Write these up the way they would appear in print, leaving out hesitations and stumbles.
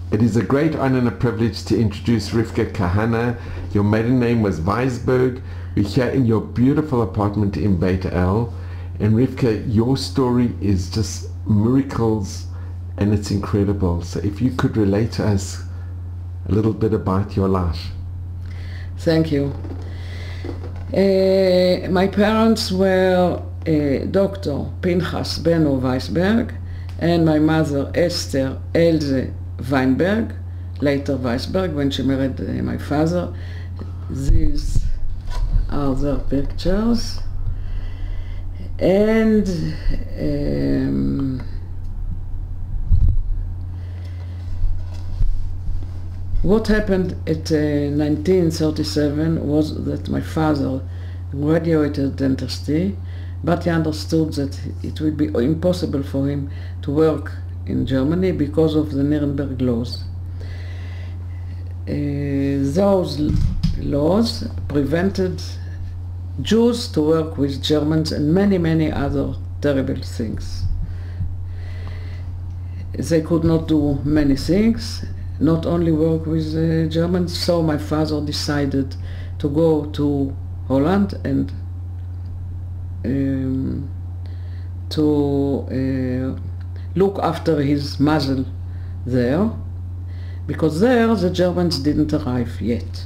It is a great honor and a privilege to introduce Rivka Kahana. Your maiden name was Weisberg. We're here in your beautiful apartment in Beit El. And Rivka, your story is just miracles and it's incredible. So if you could relate to us a little bit about your life. Thank you. My parents were Dr. Pinchas Benno Weisberg and my mother Esther Else Weinberg, later Weisberg, when she married my father. These are their pictures. And what happened at 1937 was that my father graduated dentistry, but he understood that it would be impossible for him to work in Germany because of the Nuremberg laws. Those laws prevented Jews to work with Germans and many, many other terrible things. They could not do many things, not only work with Germans, so my father decided to go to Holland and to look after his muzzle there, because there the Germans didn't arrive yet.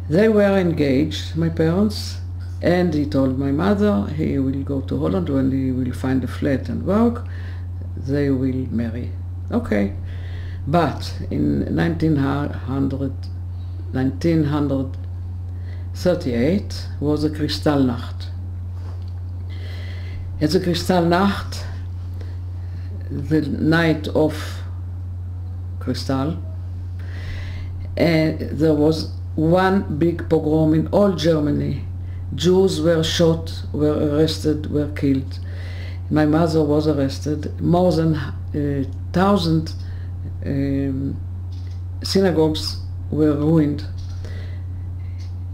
They were engaged, my parents, and he told my mother he will go to Holland when he will find a flat and work, they will marry. Okay. But in 1938 was a Kristallnacht. At the Kristallnacht, the night of Kristall, there was one big pogrom in all Germany. Jews were shot, were arrested, were killed. My mother was arrested. More than 1,000 synagogues were ruined.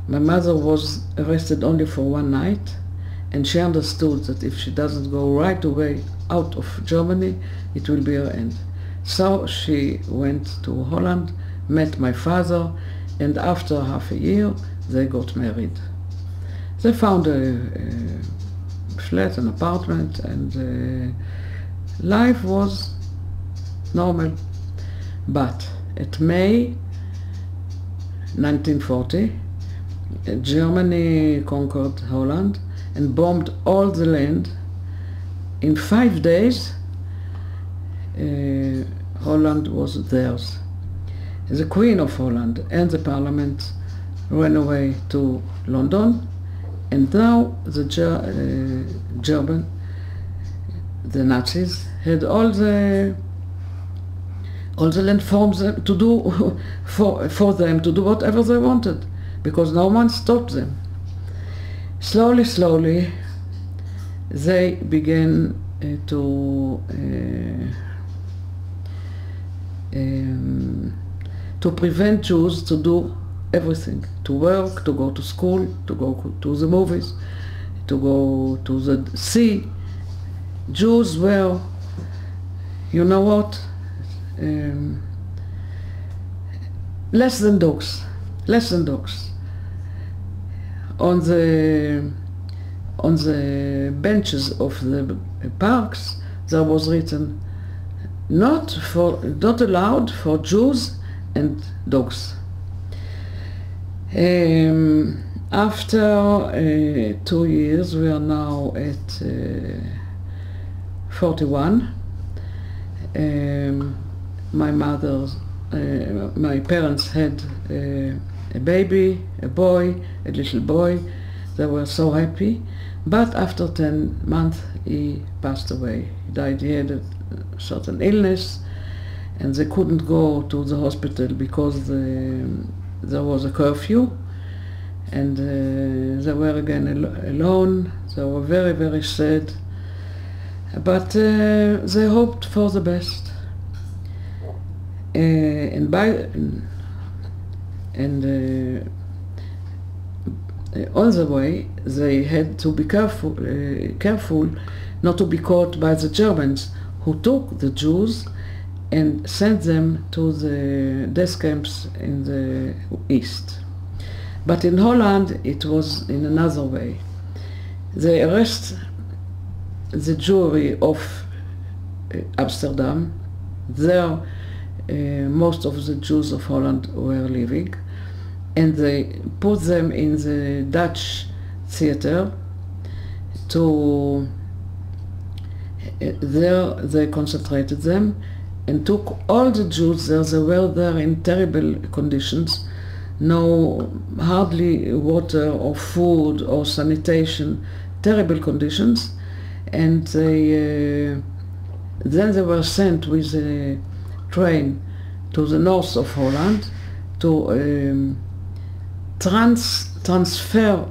My mother was arrested only for one night, and she understood that if she doesn't go right away out of Germany, it will be her end. So she went to Holland, met my father, and after half a year, they got married. They found a flat, an apartment, and life was normal. But at May 1940, Germany conquered Holland and bombed all the land. In 5 days, Holland was theirs. The Queen of Holland and the Parliament ran away to London, and now the German, the Nazis, had all the land for them to do for them to do whatever they wanted, because no one stopped them. Slowly, slowly, they began to prevent Jews to do everything, to work, to go to school, to go to the movies, to go to the sea. Jews were, you know what, less than dogs, less than dogs. On the benches of the parks there was written, not allowed for Jews and dogs. After 2 years, we are now at 41. My parents had a baby, a boy, a little boy. They were so happy. But after 10 months, he passed away. He died. He had a certain illness, and they couldn't go to the hospital because there was a curfew, and they were again alone. They were very, very sad, but they hoped for the best. On the way, they had to be careful not to be caught by the Germans, who took the Jews and sent them to the death camps in the east. But in Holland it was in another way. They arrest the Jewry of Amsterdam. There most of the Jews of Holland were living, and they put them in the Dutch theater. There they concentrated them and took all the Jews there. They were there in terrible conditions, no hardly water or food or sanitation, terrible conditions, and then they were sent with a train to the north of Holland to transfer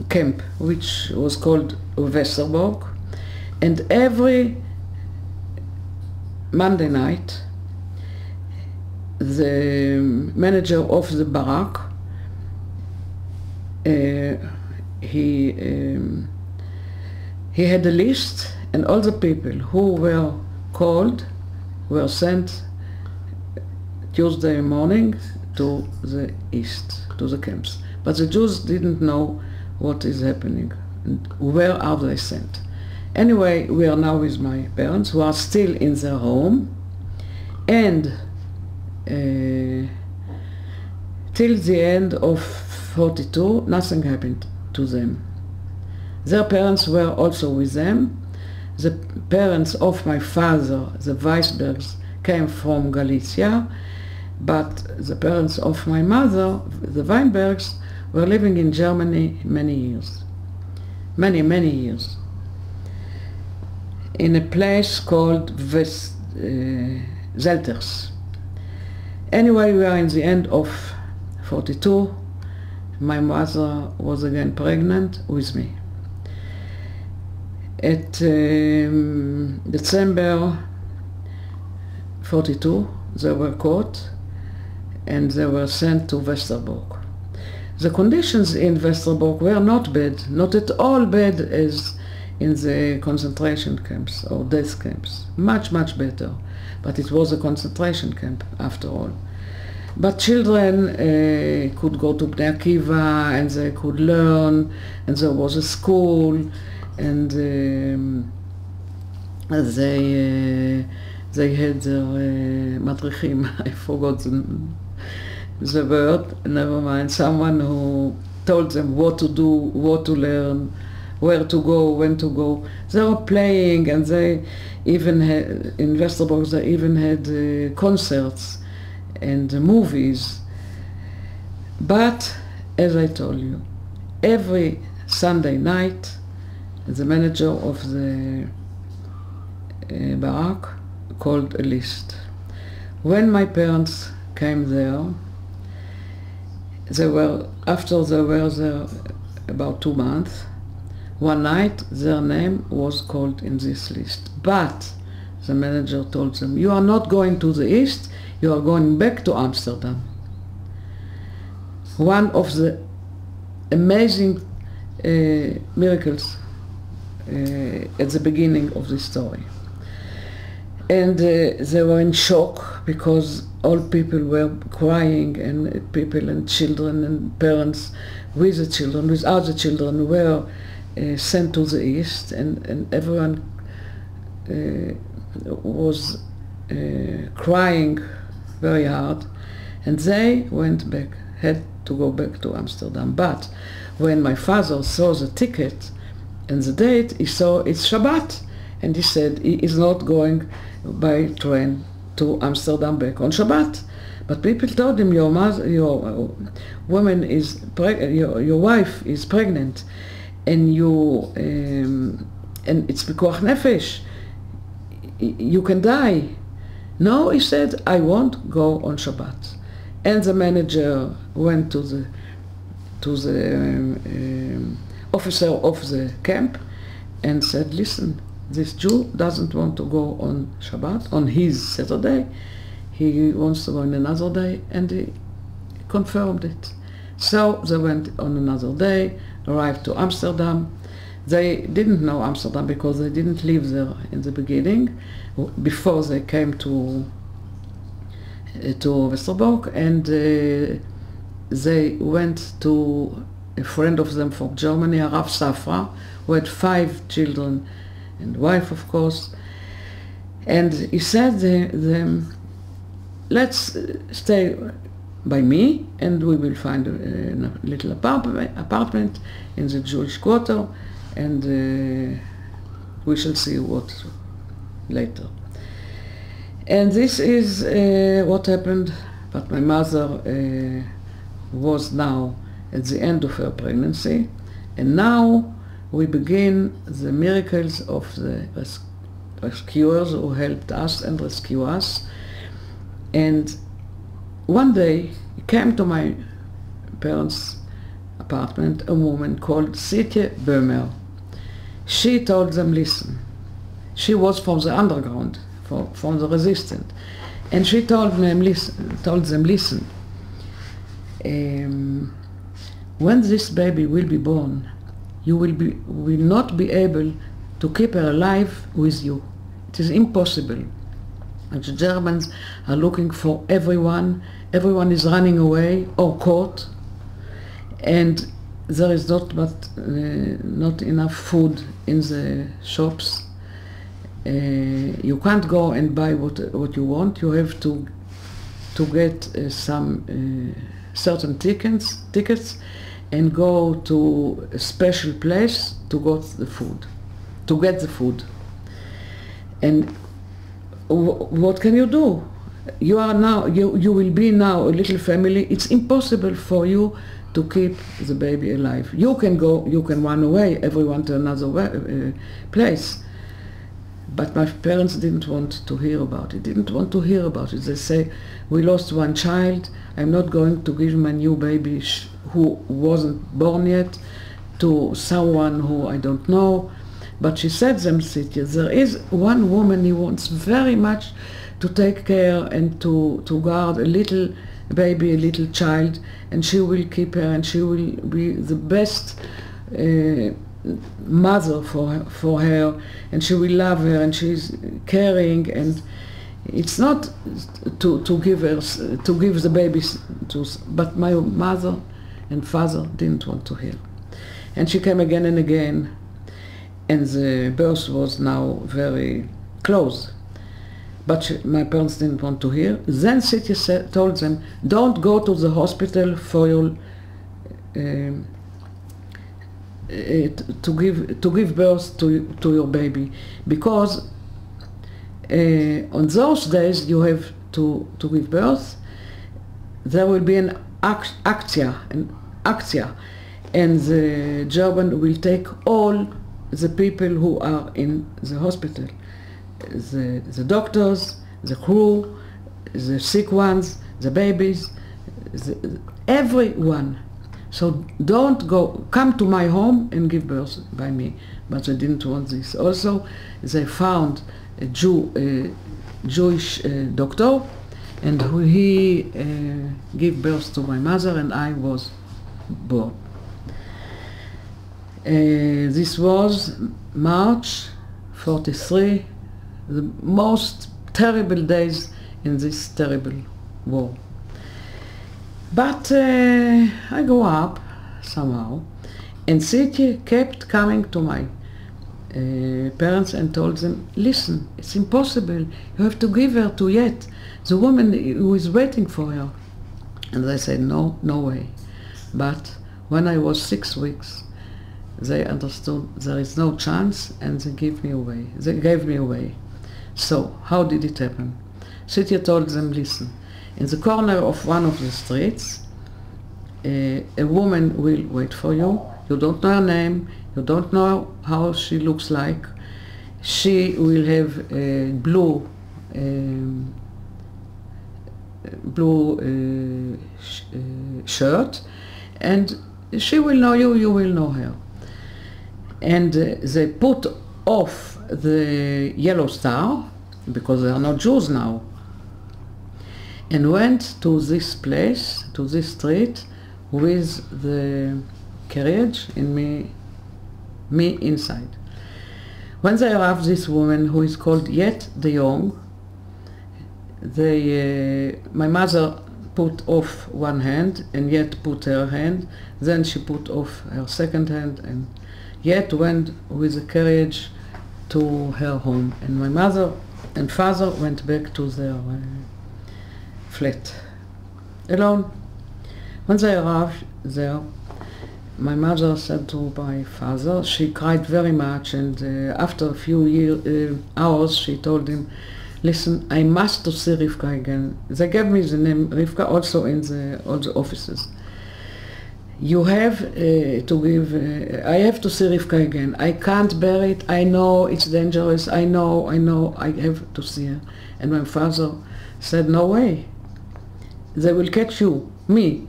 camp, which was called Westerbork, and every Monday night the manager of the barrack he had a list, and all the people who were called were sent Tuesday morning to the east, to the camps. But the Jews didn't know what is happening, and where are they sent. Anyway, we are now with my parents, who are still in their home, and till the end of 42, nothing happened to them. Their parents were also with them. The parents of my father, the Weisbergs, came from Galicia, but the parents of my mother, the Weinbergs, were living in Germany many years. Many years. In a place called Zelters. Anyway, we are in the end of 42. My mother was again pregnant with me. At December 42, they were caught and they were sent to Westerbork. The conditions in Westerbork were not bad, not at all bad as in the concentration camps or death camps. Much better. But it was a concentration camp after all. But children could go to Bnei Akiva and they could learn, and there was a school, and they had their madrichim. I forgot the word, never mind. Someone who told them what to do, what to learn, where to go, when to go. They were playing, and they even had, in Westerbork, they even had concerts and movies. But, as I told you, every Sunday night, the manager of the barrack called a list. When my parents came there, after they were there about 2 months, one night their name was called in this list. But the manager told them, you are not going to the east, you are going back to Amsterdam. One of the amazing miracles at the beginning of this story. And they were in shock because all people were crying, and people and children and parents with the children, without the children, were sent to the east, and everyone was crying very hard, and they went back, had to go back to Amsterdam. But when my father saw the ticket and the date, he saw it's Shabbat, and he said he is not going by train to Amsterdam back on Shabbat. But people told him, your woman is your wife is pregnant, and you and it's pikuach nefesh, you can die. No, he said, I won't go on Shabbat. And the manager went to the officer of the camp and said, listen, this Jew doesn't want to go on Shabbat, on his Saturday. He wants to go on another day, and he confirmed it. So they went on another day, arrived to Amsterdam. They didn't know Amsterdam because they didn't live there in the beginning, before they came to Westerbork, and they went to a friend of them from Germany, Rav Safra, who had 5 children and wife, of course. And he said them, let's stay by me, and we will find a little apartment in the Jewish quarter, and we shall see what later. And this is what happened, but my mother was now at the end of her pregnancy, and now we begin the miracles of the rescuers who helped us and rescue us. And one day came to my parents' apartment a woman called Sitje Böhmer. She told them, listen. She was from the underground, from the resistance, and she told them, listen. When this baby will be born, you will not be able to keep her alive with you. It is impossible. And the Germans are looking for everyone. Everyone is running away or caught, and there is not enough food in the shops. You can't go and buy what you want. You have to get some certain tickets and go to a special place to get the food. And what can you do? You will be now a little family. It's impossible for you to keep the baby alive. You can run away, everyone to another place. But my parents didn't want to hear about it. They say, we lost one child. I'm not going to give my new baby who wasn't born yet to someone who I don't know. But she said them, Sitya, there is one woman who wants very much to take care and to guard a little baby, a little child, and she will keep her, and she will be the best mother for her, and she will love her, and she's caring, and it's not to give the babies to, but my mother and father didn't want to hear. And she came again and again, and the birth was now very close. But my parents didn't want to hear. Then Sitya told them, don't go to the hospital for your to give birth to your baby, because on those days you have to give birth. There will be an actia, and the German will take all the people who are in the hospital, the doctors, the crew, the sick ones, the babies, everyone. So don't go, come to my home and give birth by me. But they didn't want this. Also, they found a Jewish doctor, and he gave birth to my mother, and I was born. This was March 43, the most terrible days in this terrible war. But I grew up somehow, and Sitya kept coming to my parents and told them, listen, it's impossible, you have to give her to Yet, the woman who is waiting for her. And they said, no way. But when I was 6 weeks, they understood there is no chance, and they gave me away. So, how did it happen? Sitya told them, listen, in the corner of one of the streets, a woman will wait for you. You don't know her name, you don't know how she looks like. She will have a blue shirt, and she will know you, you will know her. And they put off the yellow star, because they are not Jews now, and went to this place, to this street, with the carriage, and me me inside. When they arrived, this woman, who is called Yet the Jong, my mother put off one hand and Yet put her hand, then she put off her second hand, and Yet went with a carriage to her home, and my mother and father went back to their flat alone. When they arrived there, my mother said to my father, she cried very much, and after a few hours she told him, listen, I must to see Rivka again. They gave me the name Rivka also in all the offices. You have to give, I have to see Rivka again. I can't bear it, I know it's dangerous, I know, I have to see her. And my father said, no way. They will catch you, me,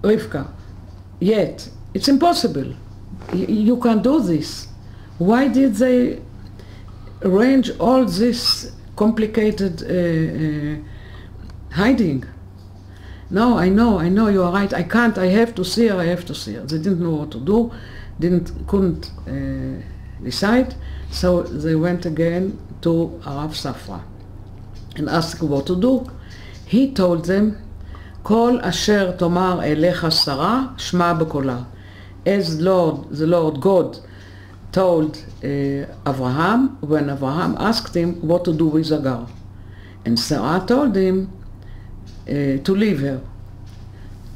Rivka, Yet. It's impossible. You can't do this. Why did they arrange all this complicated hiding? No, I know, you are right. I can't, I have to see her, I have to see her. They didn't know what to do, couldn't decide, so they went again to Rav Safra and asked what to do. He told them, Kol asher tomar elecha Sarah, shma b'kola. As the Lord God told Abraham, when Abraham asked him what to do with Hagar. And Sarah told him to leave her,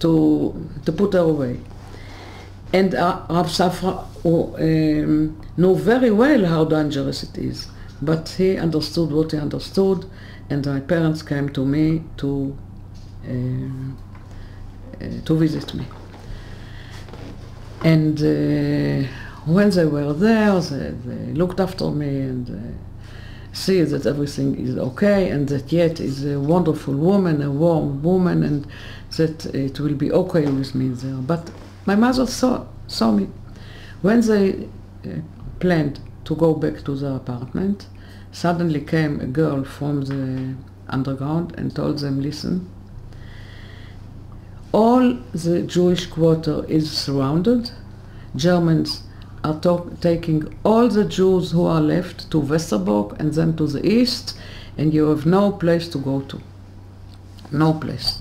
to put her away. And Rav Safra knew very well how dangerous it is, but he understood what he understood, and my parents came to me to visit me. And when they were there, they looked after me and see that everything is okay, and that Yet is a wonderful woman, a warm woman, and that it will be okay with me there. But my mother saw me. When they planned to go back to their apartment, suddenly came a girl from the underground and told them, listen, all the Jewish quarter is surrounded. Germans are taking all the Jews who are left to Westerbork and then to the east, and you have no place to go to. No place.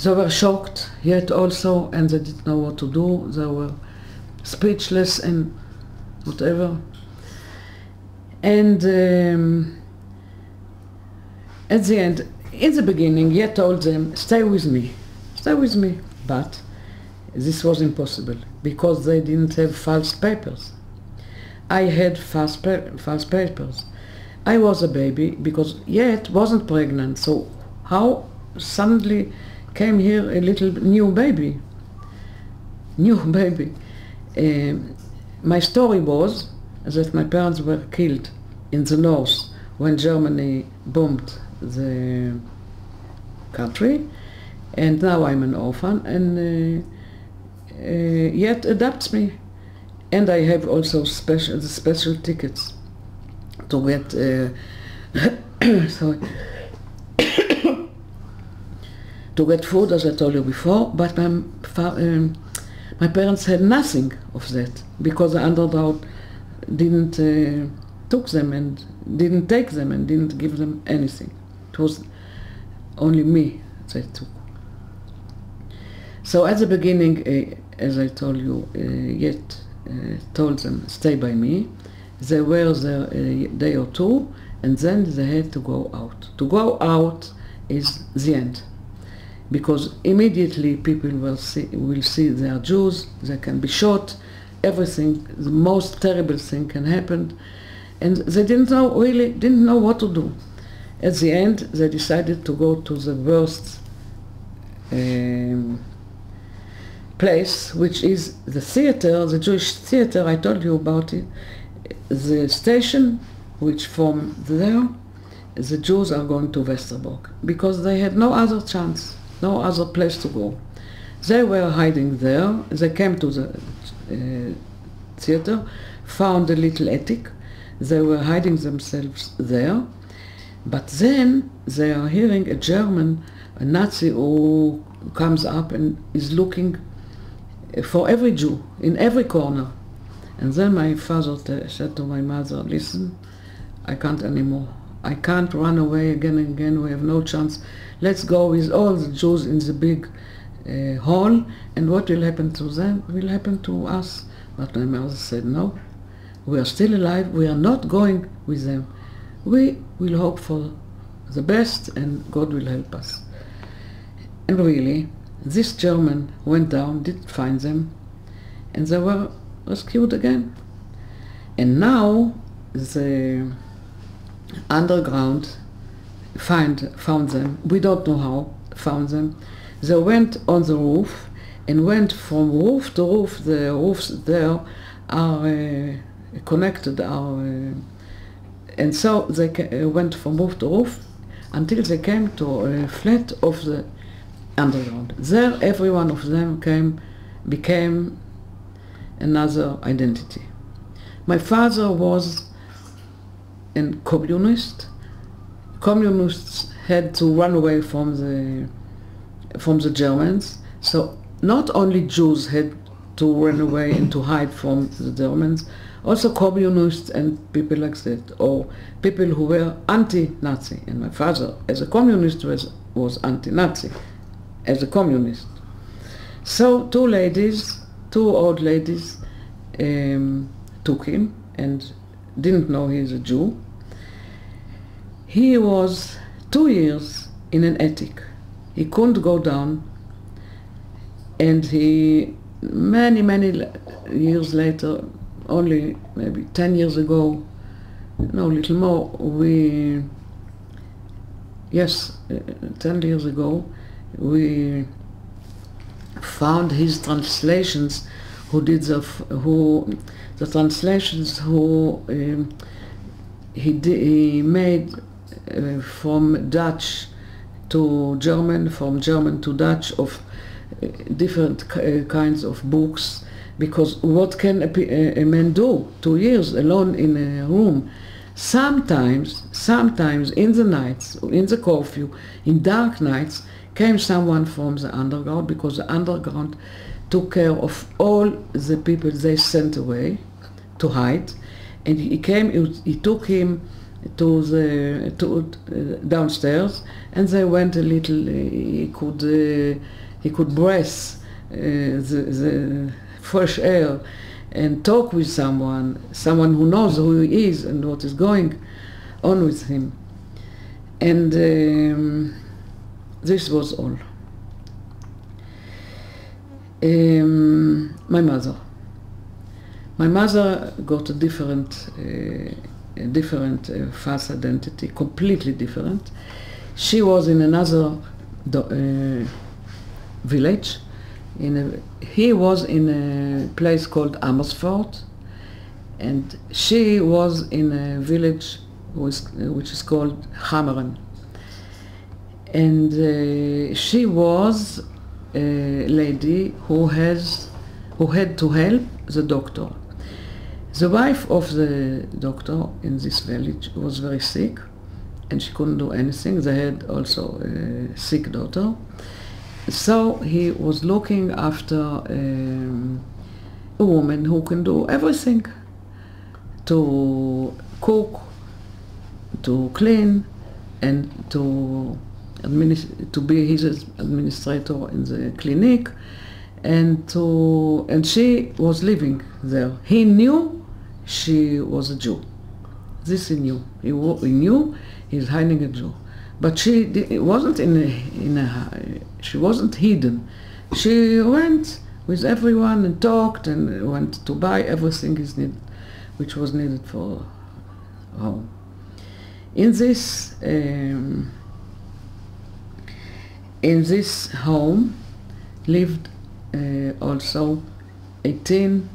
They were shocked, Yet also, and they didn't know what to do. They were speechless and whatever. And at the end, in the beginning, Yet told them, stay with me. Stay with me. But this was impossible because they didn't have false papers. I had false papers. I was a baby because Yet wasn't pregnant, so how suddenly came here a little new baby? My story was that my parents were killed in the north when Germany bombed the country, and now I'm an orphan, and Yet adopts me, and I have also special tickets to get sorry to get food, as I told you before. But my parents had nothing of that because the underdog didn't take them and didn't give them anything. It was only me they took. So at the beginning, as I told you, Yet told them, stay by me. They were there a day or two, and then they had to go out. To go out is the end, because immediately people will see they are Jews, they can be shot, everything, the most terrible thing can happen, and they didn't know what to do. At the end, they decided to go to the worst place, which is the theater, the Jewish theater. I told you about it. The station, which from there, the Jews are going to Westerbork, because they had no other chance, no other place to go. They were hiding there. They came to the theater, found a little attic. They were hiding themselves there. But then they are hearing a German, a Nazi, who comes up and is looking for every Jew in every corner. And then my father said to my mother, listen, I can't anymore. I can't run away again and again. We have no chance. Let's go with all the Jews in the big hall, and what will happen to them will happen to us. But my mother said, no, we are still alive. We are not going with them. We will hope for the best, and God will help us. And really, this German went down, didn't find them, and they were rescued again. And now the underground found them. We don't know how found them. They went on the roof and went from roof to roof. The roofs there are connected, and so they went from roof to roof until they came to a flat of the underground. There, every one of them became another identity. My father was a communist. Communists had to run away from the Germans. So not only Jews had to run away and to hide from the Germans, also communists and people like that, or people who were anti-Nazi. And my father, as a communist, was anti-Nazi, as a communist. So two old ladies took him and didn't know he's a Jew. He was 2 years in an attic. He couldn't go down, and many years later, only maybe 10 years ago, no, a little more, 10 years ago, we found his translations, he made from Dutch to German, from German to Dutch, of different kinds of books, because what can a man do 2 years alone in a room? Sometimes in the nights, in the curfew, in dark nights, came someone from the underground, because the underground took care of all the people they sent away to hide, and he took him to downstairs, and they went a little. He could breathe the fresh air and talk with someone who knows who he is and what is going on with him. And this was all. My mother got a different false identity, completely different. She was in another village. He was in a place called Amersfoort, and she was in a village which is called Hameren. And she was a lady who had to help the doctor. The wife of the doctor in this village was very sick, and she couldn't do anything. They had also a sick daughter. So he was looking after a woman who can do everything, to cook, to clean, and to be his administrator in the clinic, and she was living there. He knew she was a Jew. This he knew. He knew he's hiding a Jew. But she wasn't she wasn't hidden. She went with everyone and talked and went to buy everything which was needed for home. In this home lived also 18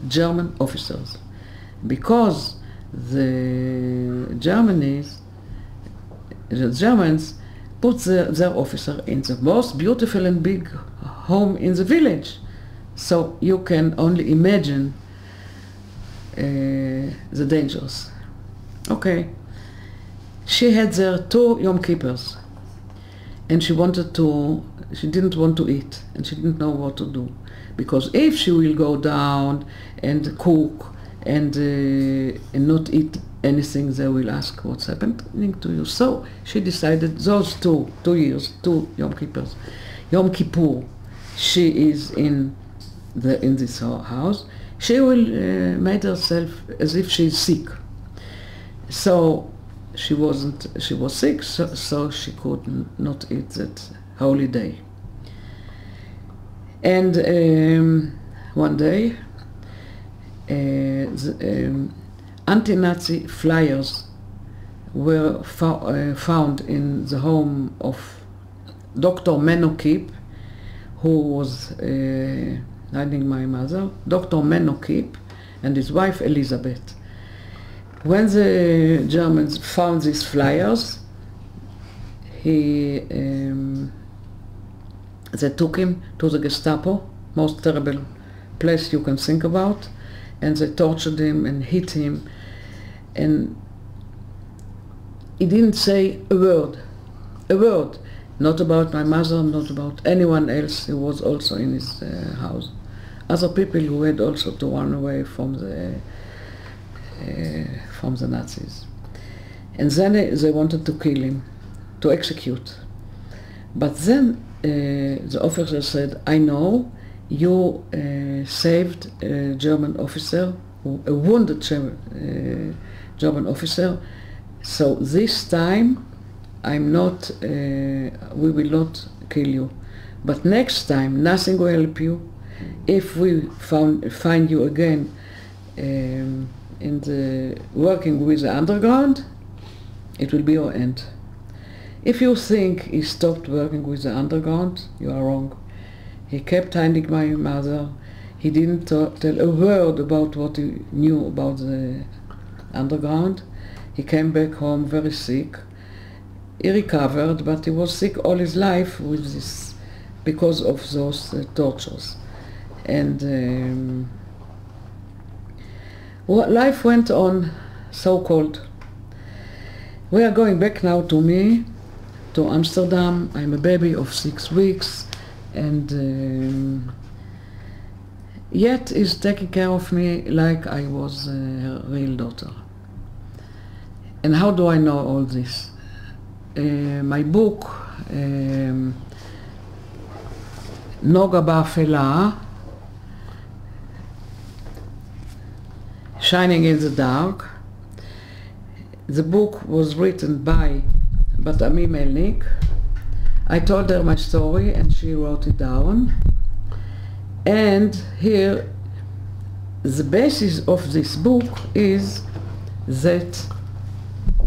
German officers, because the Germans put their officer in the most beautiful and big home in the village. So you can only imagine the dangers. Okay. She had there 2 Yom Kippurs, and she wanted to she didn't want to eat, and she didn't know what to do, because if she will go down and cook and not eat anything, they will ask what's happening to you. So she decided those 2 years, 2 Yom Kippurs, Yom Kippur, she is in this house. She will make herself as if she's sick. So she was sick, so she could not eat that holy day. And one day, anti-Nazi flyers were found in the home of Dr. Menokip, who was hiding my mother, Dr. Menokip, and his wife Elizabeth. When the Germans found these flyers, they took him to the Gestapo, most terrible place you can think about, and they tortured him and hit him, and he didn't say a word, not about my mother, not about anyone else who was also in his house. Other people who had also to run away from the Nazis. And then they wanted to kill him, to execute. But then the officer said, I know you saved a German officer, a wounded German officer, so this time I'm not, we will not kill you. But next time nothing will help you. If we find you again working with the underground, it will be your end. If you think he stopped working with the underground, you are wrong. He kept hiding my mother. He didn't tell a word about what he knew about the underground. He came back home very sick. He recovered, but he was sick all his life with this, because of those tortures. And life went on, so-called. We are going back now to me, to Amsterdam. I'm a baby of 6 weeks, and yet is taking care of me like I was her real daughter. And how do I know all this? My book, Noga Ba'afela, Shining in the Dark. The book was written by Ami Melnik. I told her my story and she wrote it down. And here, the basis of this book is that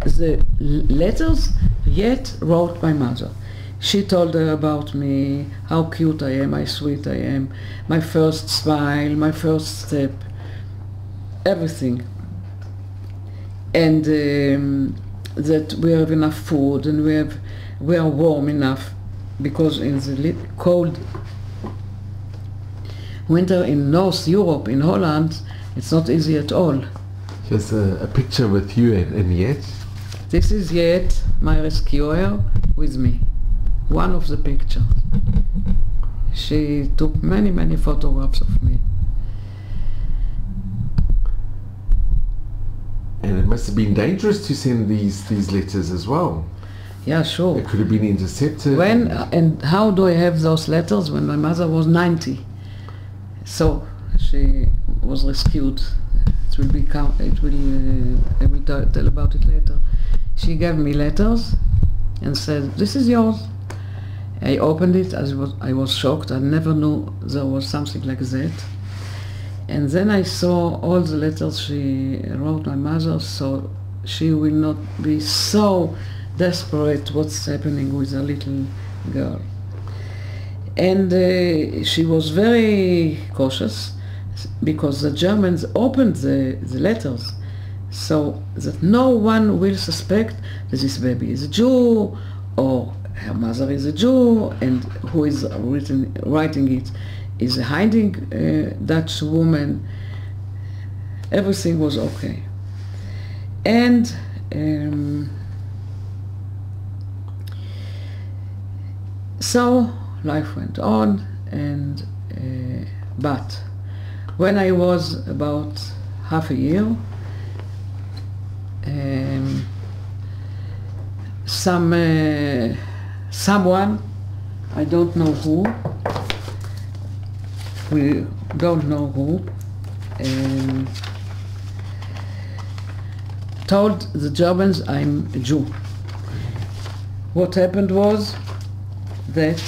the letters yet wrote my mother. She told her about me, how cute I am, how sweet I am, my first smile, my first step, everything. And that we have enough food and we are warm enough, because in the cold winter in North Europe, in Holland, it's not easy at all. Here's a picture with you and Yet. This is Yet, my rescuer, with me. One of the pictures. She took many, many photographs of me. And it must have been dangerous to send these letters as well. Yeah, sure. It could have been intercepted. When and how do I have those letters? When my mother was 90. So she was rescued. I will tell about it later. She gave me letters and said, "This is yours." I opened it. I was shocked. I never knew there was something like that. And then I saw all the letters she wrote my mother, so she will not be so desperate what's happening with a little girl. And she was very cautious, because the Germans opened the letters so that no one will suspect that this baby is a Jew or her mother is a Jew, and who is writing it is a hiding Dutch woman. Everything was okay. And so life went on, and but when I was about half a year, someone, I don't know who, we don't know who, told the Germans I'm a Jew. What happened was that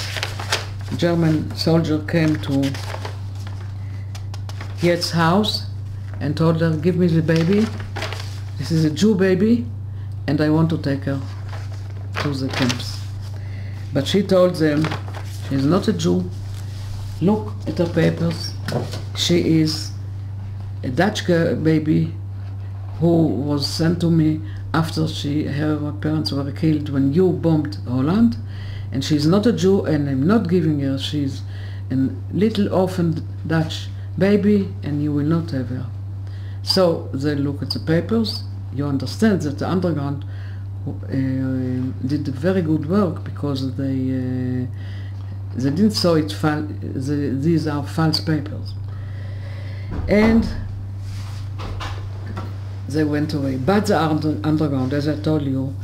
a German soldier came to Yet's house and told her, give me the baby, this is a Jew baby, and I want to take her to the camps. But she told them, she is not a Jew, look at her papers, she is a Dutch baby who was sent to me after her parents were killed when you bombed Holland, and she's not a Jew, and I'm not giving her, she's a little orphan Dutch baby, and you will not have her. So they look at the papers. You understand that the underground did very good work, because they didn't saw it these are false papers, and they went away. But the underground, as I told you,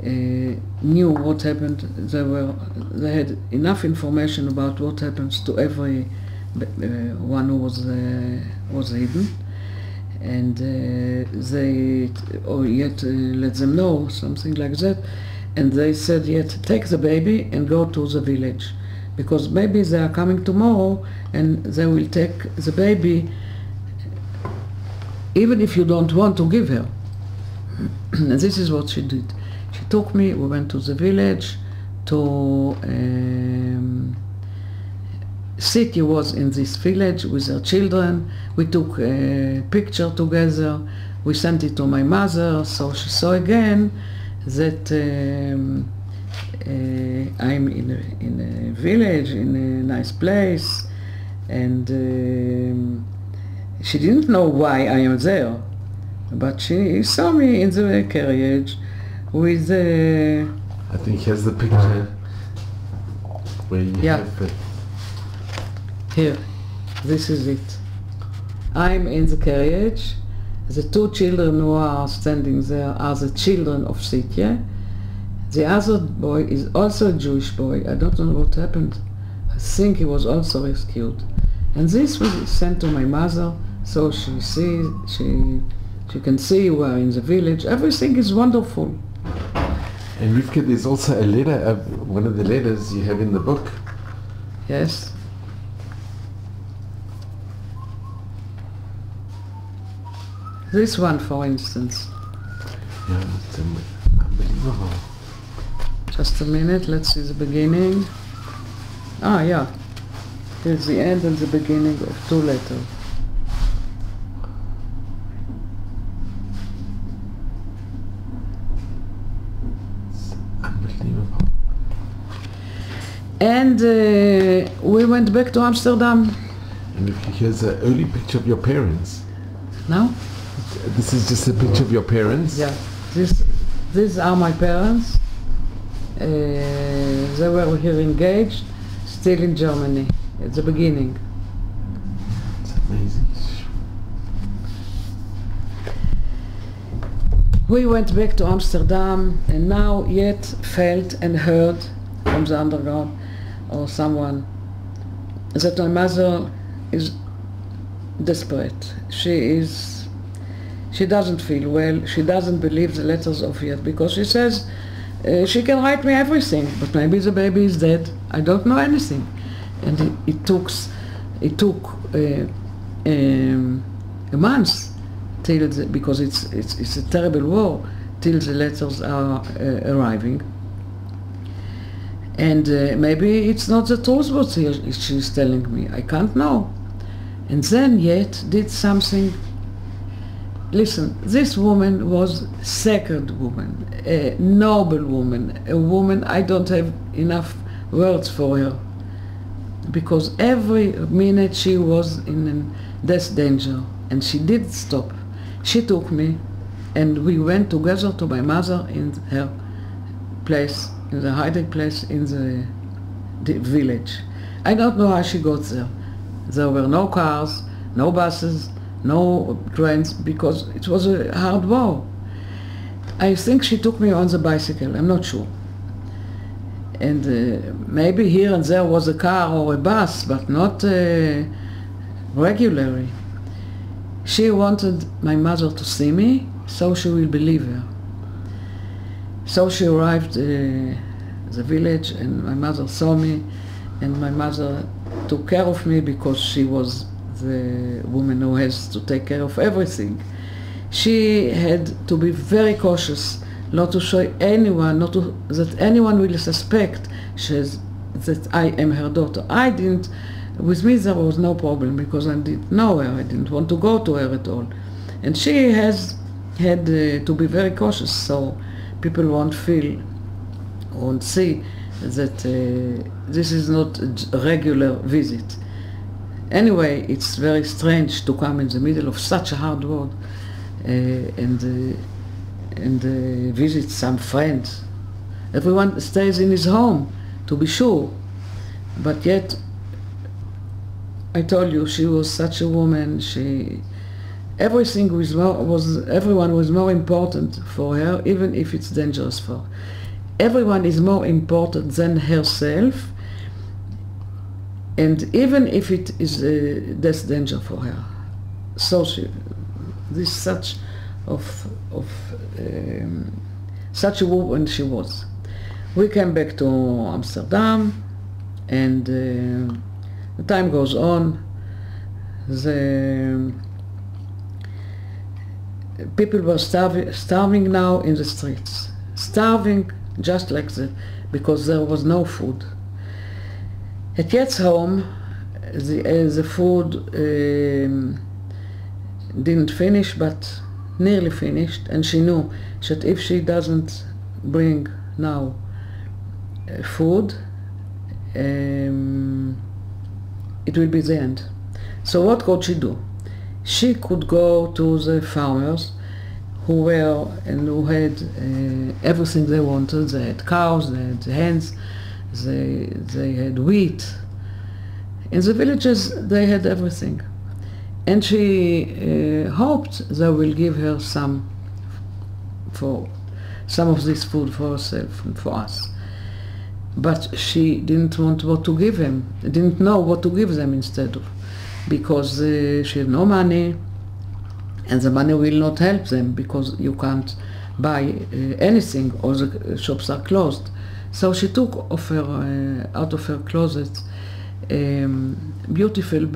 knew what happened. They had enough information about what happens to every one who was hidden, and they yet let them know something like that, and they said, yet take the baby and go to the village, because maybe they are coming tomorrow and they will take the baby even if you don't want to give her. And this is what she did. She took me, we went to the village, to City was in this village with her children. We took a picture together, we sent it to my mother, so she saw again that I'm in a village, in a nice place, and she didn't know why I am there, but she saw me in the carriage with I think here's the picture where you have it. Here, this is it. I'm in the carriage. The two children who are standing there are the children of Sitye. The other boy is also a Jewish boy. I don't know what happened. I think he was also rescued. And this was sent to my mother, so she can see we're in the village. Everything is wonderful. And Rivka, there's also a letter, one of the letters you have in the book. Yes. This one, for instance. Yeah, it's unbelievable. Just a minute, let's see the beginning. Ah, yeah. Here's the end and the beginning of two letters. It's unbelievable. And we went back to Amsterdam. And here's an early picture of your parents. Now? This is just a picture of your parents? Yeah. These are my parents. They were here engaged, still in Germany at the beginning. It's amazing. We went back to Amsterdam, and now yet felt and heard from the underground or someone that my mother is desperate. She doesn't feel well. She doesn't believe the letters of Yet, because she says she can write me everything, but maybe the baby is dead. I don't know anything. And it took a month till because it's a terrible war, till the letters are arriving. And maybe it's not the truth what she's telling me. I can't know. And then Yet did something. Listen, this woman was a sacred woman, a noble woman, a woman, I don't have enough words for her, because every minute she was in death danger, and she did stop. She took me, and we went together to my mother in her place, in the hiding place in the the village. I don't know how she got there. There were no cars, no buses, no trains, because it was a hard war. I think she took me on the bicycle, I'm not sure. And maybe here and there was a car or a bus, but not regularly. She wanted my mother to see me, so she will believe her. So she arrived at the village, and my mother saw me, and my mother took care of me because she was the woman who has to take care of everything. She had to be very cautious not to show anyone, that anyone will suspect that I am her daughter. I didn't, with me there was no problem because I didn't know her, I didn't want to go to her at all. And she had to be very cautious so people won't see that this is not a regular visit. Anyway, it's very strange to come in the middle of such a hard road and visit some friends. Everyone stays in his home, to be sure, but yet, I told you, she was such a woman. Everything everyone was more important for her, even if it's dangerous for her. Everyone is more important than herself, and even if it is death danger for her. So such a woman she was. We came back to Amsterdam, and the time goes on. The people were starving now in the streets, starving just like that, because there was no food. At Yet's home, the food didn't finish, but nearly finished, and she knew that if she doesn't bring now food, it will be the end. So what could she do? She could go to the farmers who had everything they wanted. They had cows, they had hens, they had wheat. In the villages they had everything. And she hoped they will give her some of this food for herself and for us. But she didn't want what to give them, didn't know what to give them instead of, because she had no money, and the money will not help them because you can't buy anything, all the shops are closed. So she took out of her closet beautiful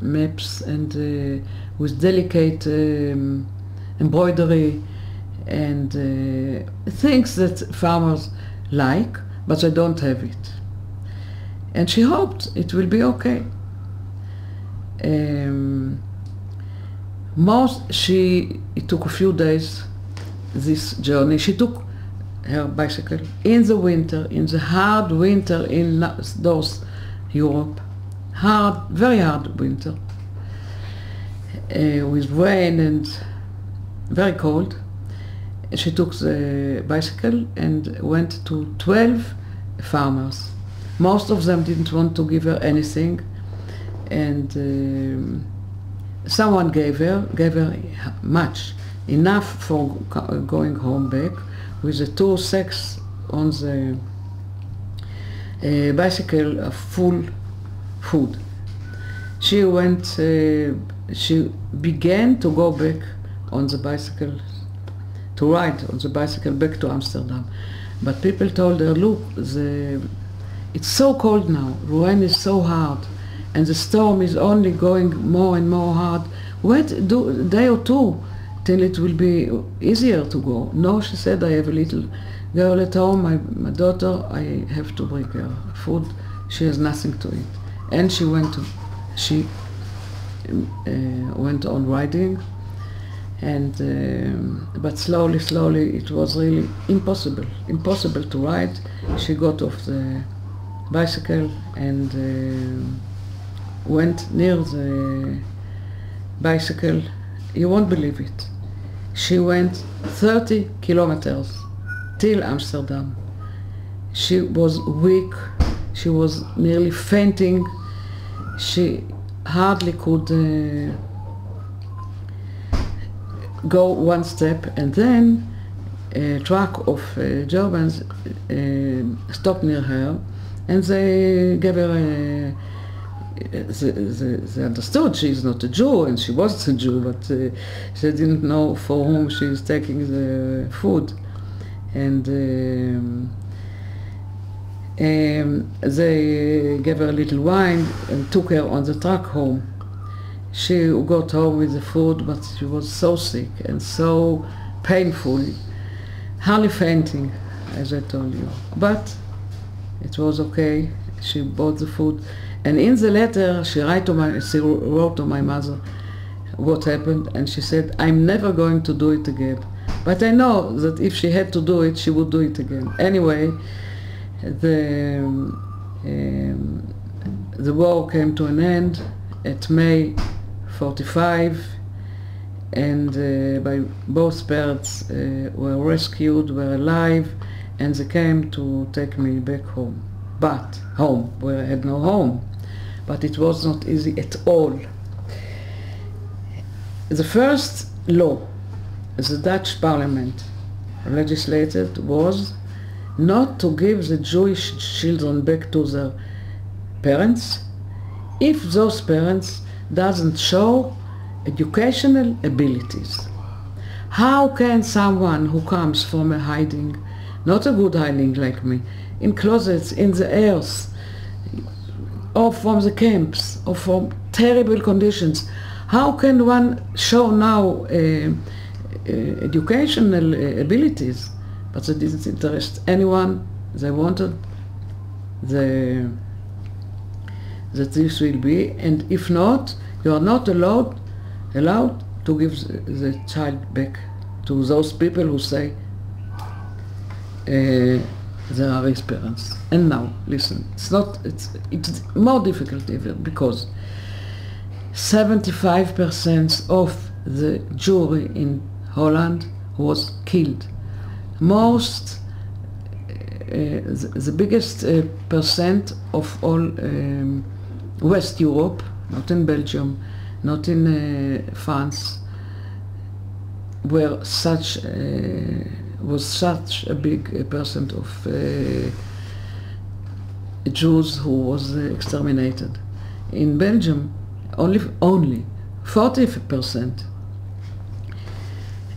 maps and with delicate embroidery and things that farmers like, but they don't have it. And she hoped it will be okay. It took a few days, this journey. She took her bicycle in the winter, in the hard winter in North Europe, very hard winter, with rain and very cold. She took the bicycle and went to 12 farmers. Most of them didn't want to give her anything, and someone gave her much, enough for going home back, with the 2 sacks on the bicycle of full food. She began to go back on the bicycle, to ride on the bicycle back to Amsterdam. But people told her, look, it's so cold now, Rouen is so hard, and the storm is only going more and more hard. Wait a day or two till it will be easier to go. No, she said, I have a little girl at home, my daughter, I have to bring her food. She has nothing to eat. And she went on riding, and but slowly it was really impossible to ride. She got off the bicycle and went near the bicycle. You won't believe it. She went 30 kilometers till Amsterdam. She was weak. She was nearly fainting. She hardly could go one step, and then a truck of Germans stopped near her, and they gave her they understood she's not a Jew, and she wasn't a Jew, but they didn't know for whom she's taking the food. And they gave her a little wine and took her on the truck home. She got home with the food, but she was so sick and so painful, hardly fainting, as I told you. But it was okay. She bought the food. And in the letter, she wrote to my mother what happened, and she said, I'm never going to do it again. But I know that if she had to do it, she would do it again. Anyway, the war came to an end at May 45, and by both parents were rescued, were alive, and they came to take me back home. But home, where I had no home. But it was not easy at all. The first law the Dutch parliament legislated was not to give the Jewish children back to their parents if those parents doesn't show educational abilities. How can someone who comes from a hiding, not a good hiding like me, in closets, in the earth, or from the camps, or from terrible conditions, how can one show now educational abilities? But that didn't interest anyone. They wanted that this will be, and if not, you are not allowed to give the child back to those people who say they are his parents. And now, listen, it's more difficult even, because 75% of the Jewry in Holland was killed. The biggest percent of all West Europe, not in Belgium, not in France, was such a big percent of Jews who was exterminated. In Belgium, only 40%.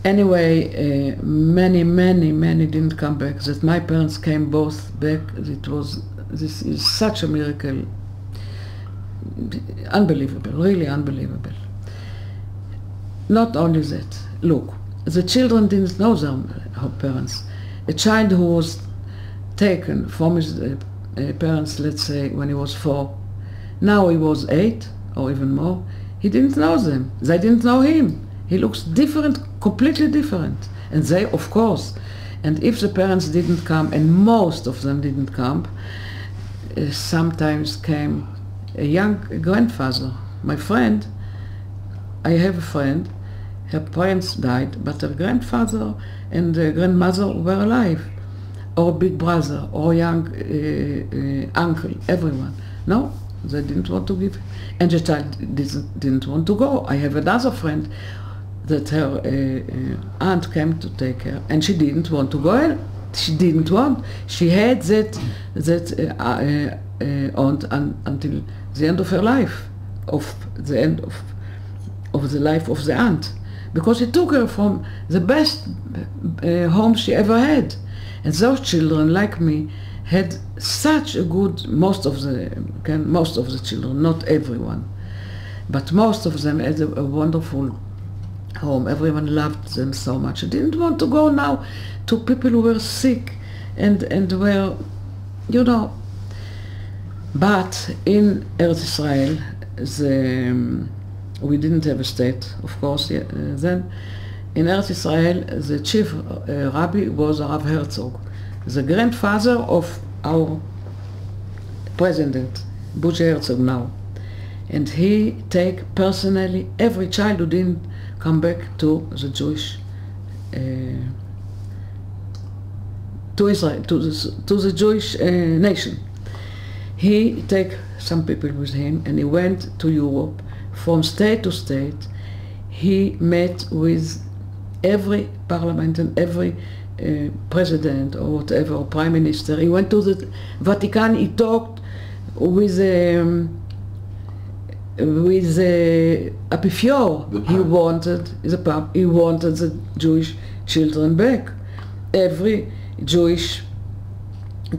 Anyway, many didn't come back. That my parents came both back. This is such a miracle. Unbelievable, really unbelievable. Not only that, look, the children didn't know their parents. A child who was taken from his parents, let's say, when he was 4, now he was 8 or even more, he didn't know them. They didn't know him. He looks different, completely different. And they, of course, and if the parents didn't come, and most of them didn't come, sometimes came a young grandfather. My friend, I have a friend, her parents died, but her grandfather and grandmother were alive, or a big brother, or young uncle, everyone. No, they didn't want to give, and the child didn't want to go. I have another friend that her aunt came to take her, and she didn't want to go. She didn't want. She had that aunt until the end of her life, of the end of the life of the aunt, because he took her from the best home she ever had. And those children, like me, had such a good, most of the children, not everyone, but most of them had a wonderful home. Everyone loved them so much. I didn't want to go now to people who were sick and were, you know. But in Eretz Israel, we didn't have a state, of course, then. In Eretz Israel, the chief rabbi was Rav Herzog, the grandfather of our president, Butch Herzog now. And he take personally every child who didn't come back to the Jewish, to Israel, to the Jewish nation. he take some people with him and he went to Europe from state to state. He met with every parliament and every president or whatever, or prime minister. He went to the Vatican, he talked with Epiphore. He wanted the Pope, he wanted the Jewish children back. Every Jewish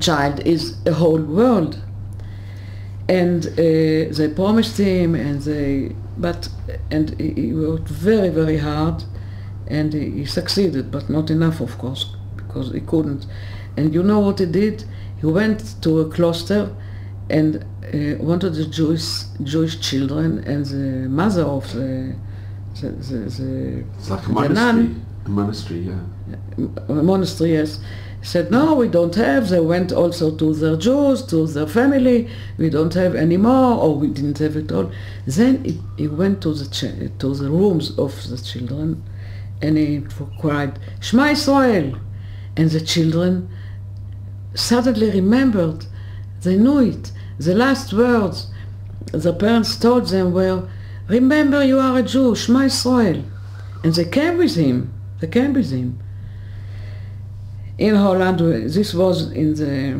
child is a whole world. And they promised him, and he worked very, very hard, and he succeeded, but not enough, of course, because he couldn't. And you know what he did? He went to a cloister and wanted the Jewish children, and the mother of the it's like a monastery. A monastery, yeah. A monastery, yes. Said, no, we don't have. They went also to their Jews, to their family. We don't have any more, or we didn't have it all. Then he went to the rooms of the children, and he cried, Shema Israel! And the children suddenly remembered. They knew it. The last words the parents told them were, remember you are a Jew, Shema Israel. And they came with him. They came with him. In Holland, this was in the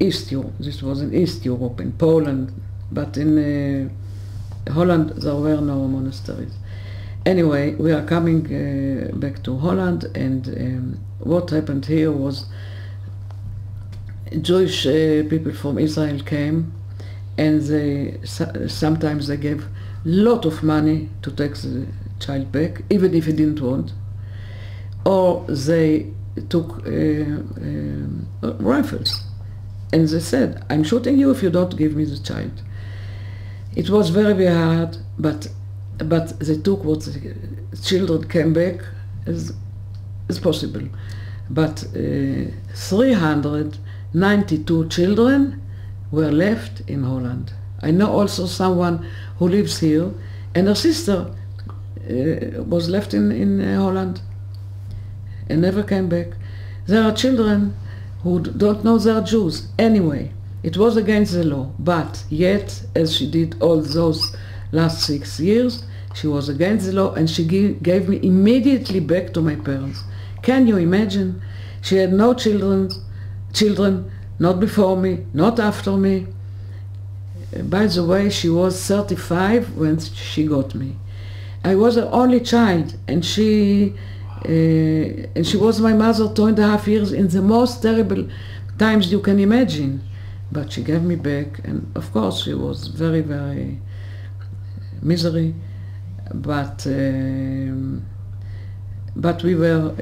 East Europe. This was in East Europe, in Poland. But in Holland, there were no monasteries. Anyway, we are coming back to Holland, and what happened here was Jewish people from Israel came, and sometimes they gave a lot of money to take the child back, even if he didn't want, or they took rifles, and they said, I'm shooting you if you don't give me the child. It was very, very hard, but they took what the children came back as possible. But 392 children were left in Holland. I know also someone who lives here, and her sister was left in Holland and never came back. There are children who don't know they're Jews. Anyway, it was against the law, but yet, as she did all those last 6 years, she was against the law, and she gave me immediately back to my parents. Can you imagine? She had no children, not before me, not after me. By the way, she was 35 when she got me. I was her only child, and she was my mother 2.5 years in the most terrible times you can imagine. But she gave me back, and of course she was very, very misery. But we were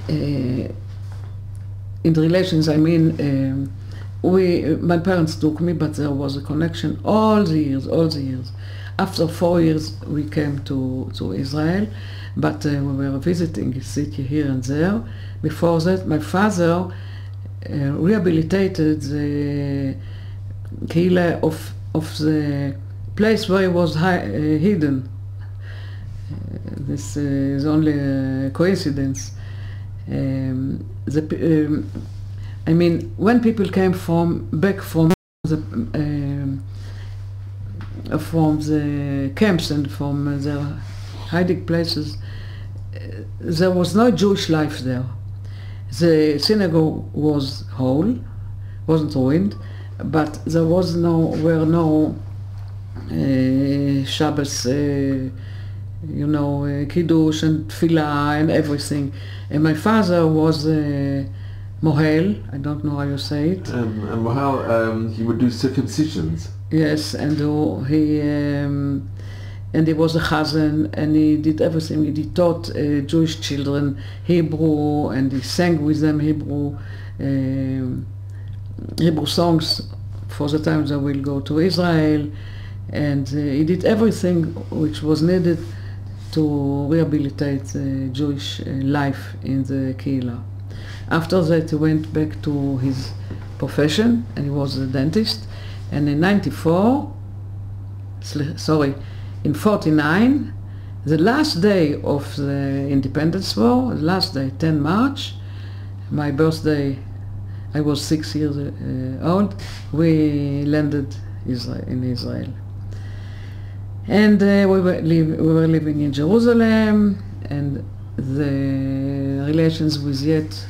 in relations. I mean, my parents took me, but there was a connection all the years. After 4 years, we came to Israel, but we were visiting a city here and there. Before that, my father rehabilitated the kehillah of the place where he was hidden. This is only a coincidence. I mean, when people came back from the camps and from their hiding places, there was no Jewish life there. The synagogue was whole, wasn't ruined, but there were no Shabbos, Kiddush and Tfilah and everything. And my father was Mohel, I don't know how you say it. And Mohel, he would do circumcisions. Yes, and he was a chazan, and he did everything. He taught Jewish children Hebrew, and he sang with them Hebrew songs for the time they will go to Israel. And he did everything which was needed to rehabilitate the Jewish life in the kehillah. After that, he went back to his profession, and he was a dentist. And in 49, the last day of the Independence War, the last day, 10 March, my birthday I was 6 years old, we landed in Israel. And we were living in Jerusalem, and the relations with Yet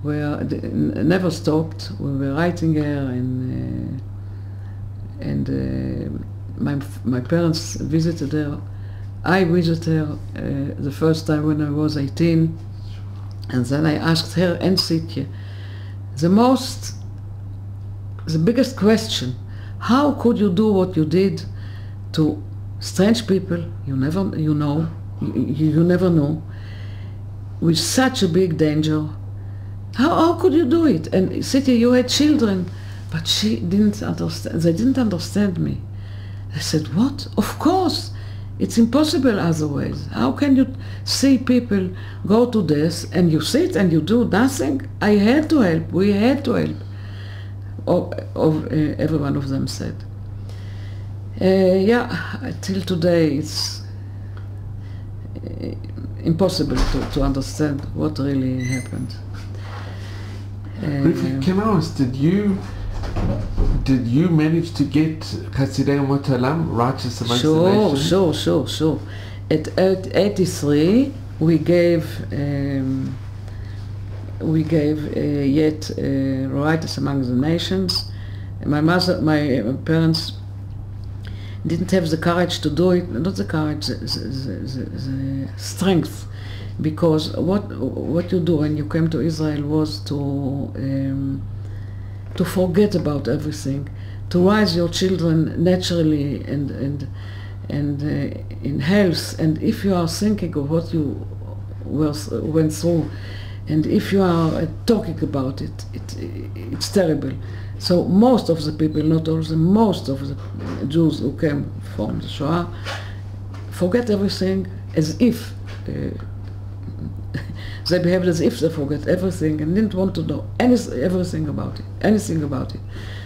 never stopped. We were writing her, and my parents visited her. I visited her the first time when I was 18, and then I asked her and Sitye the biggest question: how could you do what you did to strange people you never know, with such a big danger? How could you do it? And Sitye, you had children, but she didn't understand. They didn't understand me. I said, what? Of course, it's impossible otherwise. How can you see people go to death and you sit and you do nothing? I had to help. We had to help. Every one of them said. Till today it's impossible to understand what really happened. Rivka, can I ask, did you manage to get Chasidei Umot Olam, Rightous amongst the nations? Sure. At 83, we gave Yet Rightous among the nations. My parents didn't have the courage to do it, not the courage, the strength, because what you do when you came to Israel was to forget about everything, to raise your children naturally and in health, and if you are thinking of what you went through, and if you are talking about it, it's terrible. So most of the people, not all, most of the Jews who came from the Shoah forget everything as if they behaved as if they forget everything and didn't want to know anything about it.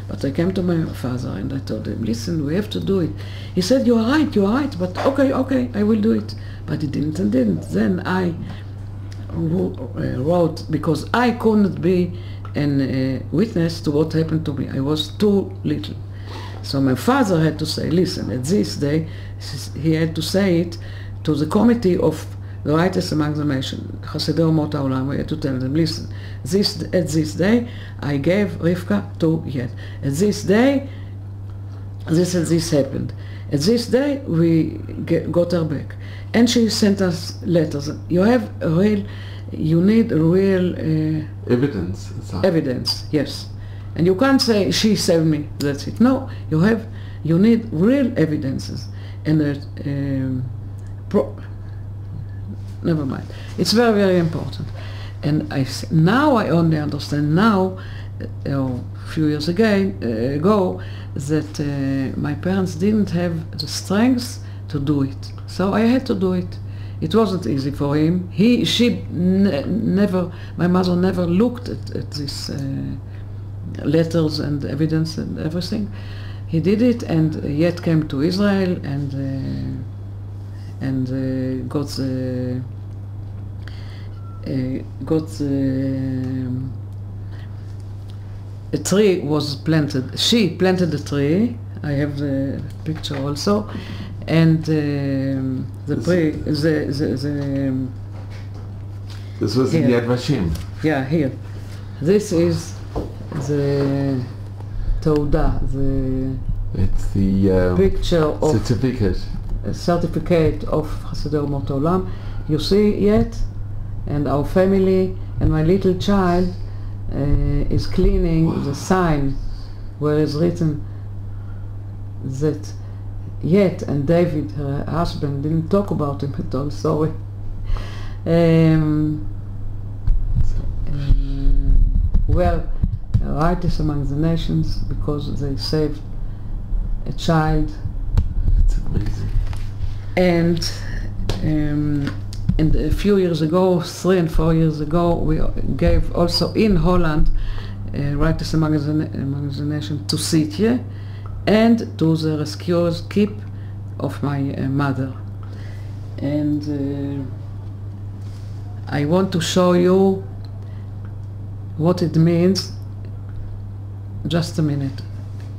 But I came to my father and I told him, listen, we have to do it. He said, you are right, but okay, I will do it. But he didn't. Then I wrote, because I couldn't be a witness to what happened to me. I was too little. So my father had to say, listen, at this day, he had to say it to the committee of the Rightous among the nations, Chasidei Umot Olam. We had to tell them, listen, at this day, I gave Rivka to Yet. At this day, this and this happened. At this day, we got her back. And she sent us letters. You need real evidence, yes. And you can't say, she saved me, that's it. No, you need real evidences. And never mind. It's very, very important. And now I only understand now, a few years ago, that my parents didn't have the strength to do it. So I had to do it. It wasn't easy for him. My mother never looked at these letters and evidence and everything. He did it, and Yet came to Israel and got a tree was planted. She planted the tree. I have the picture also, and the tree. This was in Yad Vashem. Yeah, here. This is the Tauda. It's the picture of certificate of Chasidei Umot Olam. You see Yet, and our family, and my little child is cleaning the sign where is written that Yet and David, her husband, didn't talk about him at all, sorry. Well, Rightous among the nations because they saved a child. It's amazing. And a few years ago, 3 and 4 years ago, we gave also in Holland Rightous among the nations to Sitye and to the rescuers keep of my mother. And I want to show you what it means just a minute.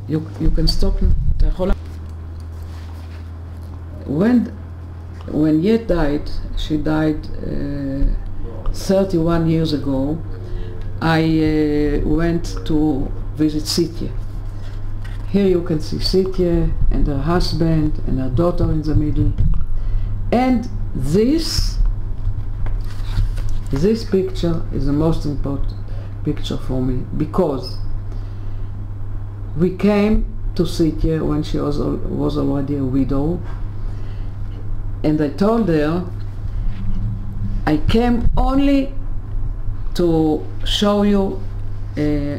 You can stop. When Yet died, she died 31 years ago. I went to visit Sitye. Here you can see Sitye and her husband and her daughter in the middle. And this picture is the most important picture for me, because we came to Sitye when she was already a widow, and I told her I came only to show you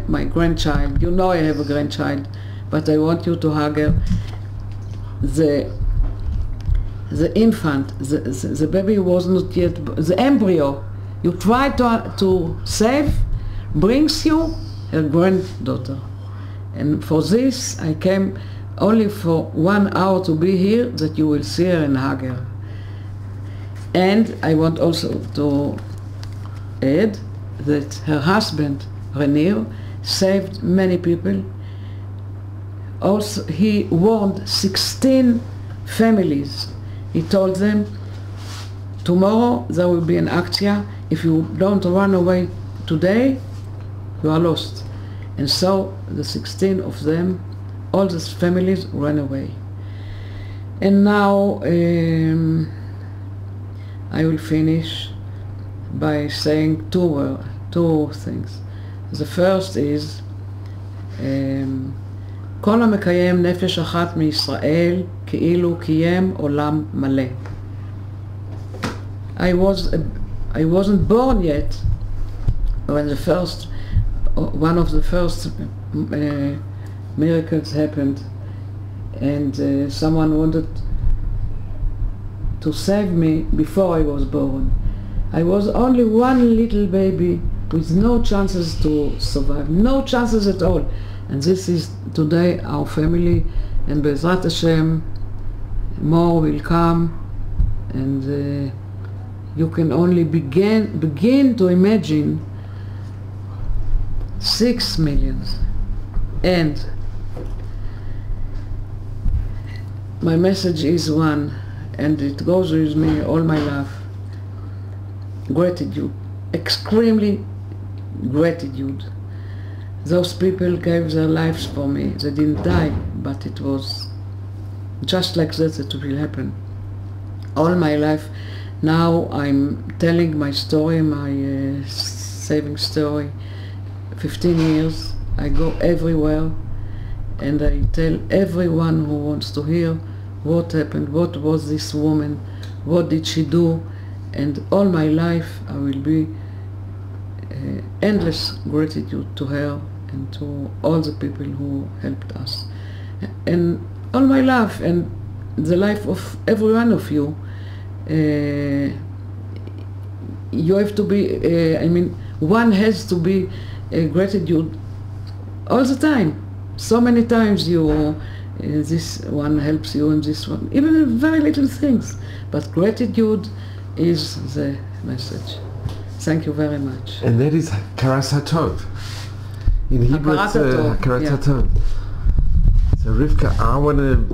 my grandchild. You know I have a grandchild, but I want you to hug her. The infant, the baby was not yet, the embryo you try to save, brings you her granddaughter. And for this I came only for 1 hour to be here, that you will see her and hug her. And I want also to add that her husband, Renier, saved many people. Also, he warned 16 families. He told them, tomorrow there will be an Aktia. If you don't run away today, you are lost. And so the 16 of them, all these families ran away. And now I will finish by saying two things. The first is כל המקיים נפש אחת מישראל כאילו קיים עולם מלא. I wasn't born yet when one of the first miracles happened, and someone wanted to save me before I was born. I was only one little baby with no chances to survive, no chances at all. And this is today our family, and Be'ezrat Hashem, more will come, and you can only begin to imagine 6 million. And my message is one, and it goes with me all my life: gratitude, extremely gratitude. Those people gave their lives for me. They didn't die, but it was just like that it will happen. All my life, now I'm telling my story, my saving story. 15 years, I go everywhere, and I tell everyone who wants to hear what happened, what was this woman, what did she do, and all my life I will be endless gratitude to her and to all the people who helped us. And all my life, and the life of every one of you, you have to be, one has to be gratitude all the time. So many times this one helps you and this one, even very little things. But gratitude is the message. Thank you very much. And that is Hakaras Hatov. In Hebrew it's Hakaras Hatov. So Rivka, I want to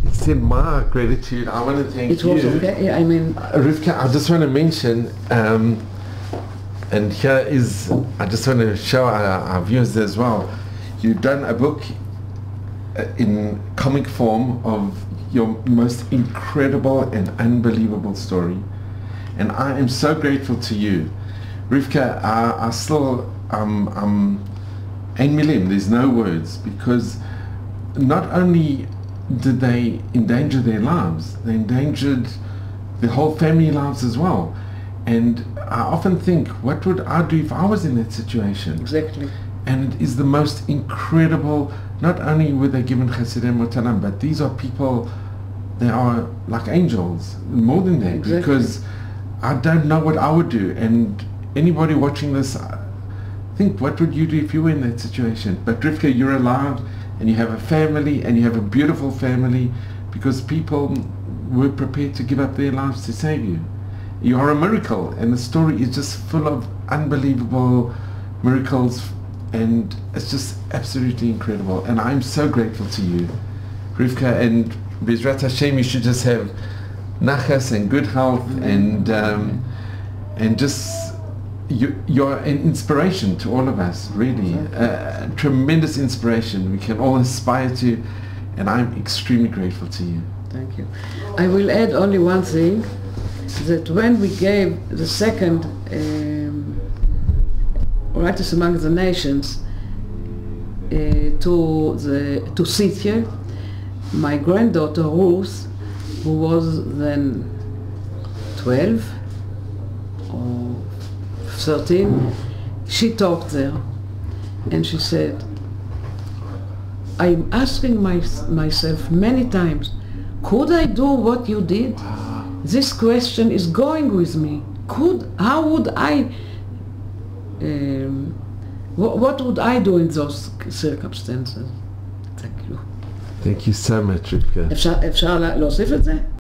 extend my gratitude. I want to thank you. It was okay. Yeah, Rivka, I just want to mention, and here is, I just want to show our viewers as well. You've done a book in comic form of your most incredible and unbelievable story. And I am so grateful to you. Rivka, I still, ein milim, there's no words, because not only did they endanger their lives, they endangered the whole family lives as well. And I often think, what would I do if I was in that situation? Exactly. And it is the most incredible, not only were they given chesed motalam, but these are people, they are like angels, more than that, exactly. Because I don't know what I would do. And anybody watching this, think, what would you do if you were in that situation? But Rivka, you're alive, and you have a family, and you have a beautiful family, because people were prepared to give up their lives to save you. You are a miracle, and the story is just full of unbelievable miracles and it's just absolutely incredible. And I'm so grateful to you, Rivka, and Bezrat Hashem, you should just have nachas and good health, and just you're an inspiration to all of us, really, a tremendous inspiration we can all aspire to, and I'm extremely grateful to you. Thank you. I will add only one thing, that when we gave the second Rightous Among the Nations to Sitye, my granddaughter Ruth, who was then 12 or 13, she talked there, and she said, I'm asking myself many times, could I do what you did? This question is going with me. How would I, what would I do in those circumstances? Thank you. Thank you so much, Rivka. אפשר להוסיף את זה?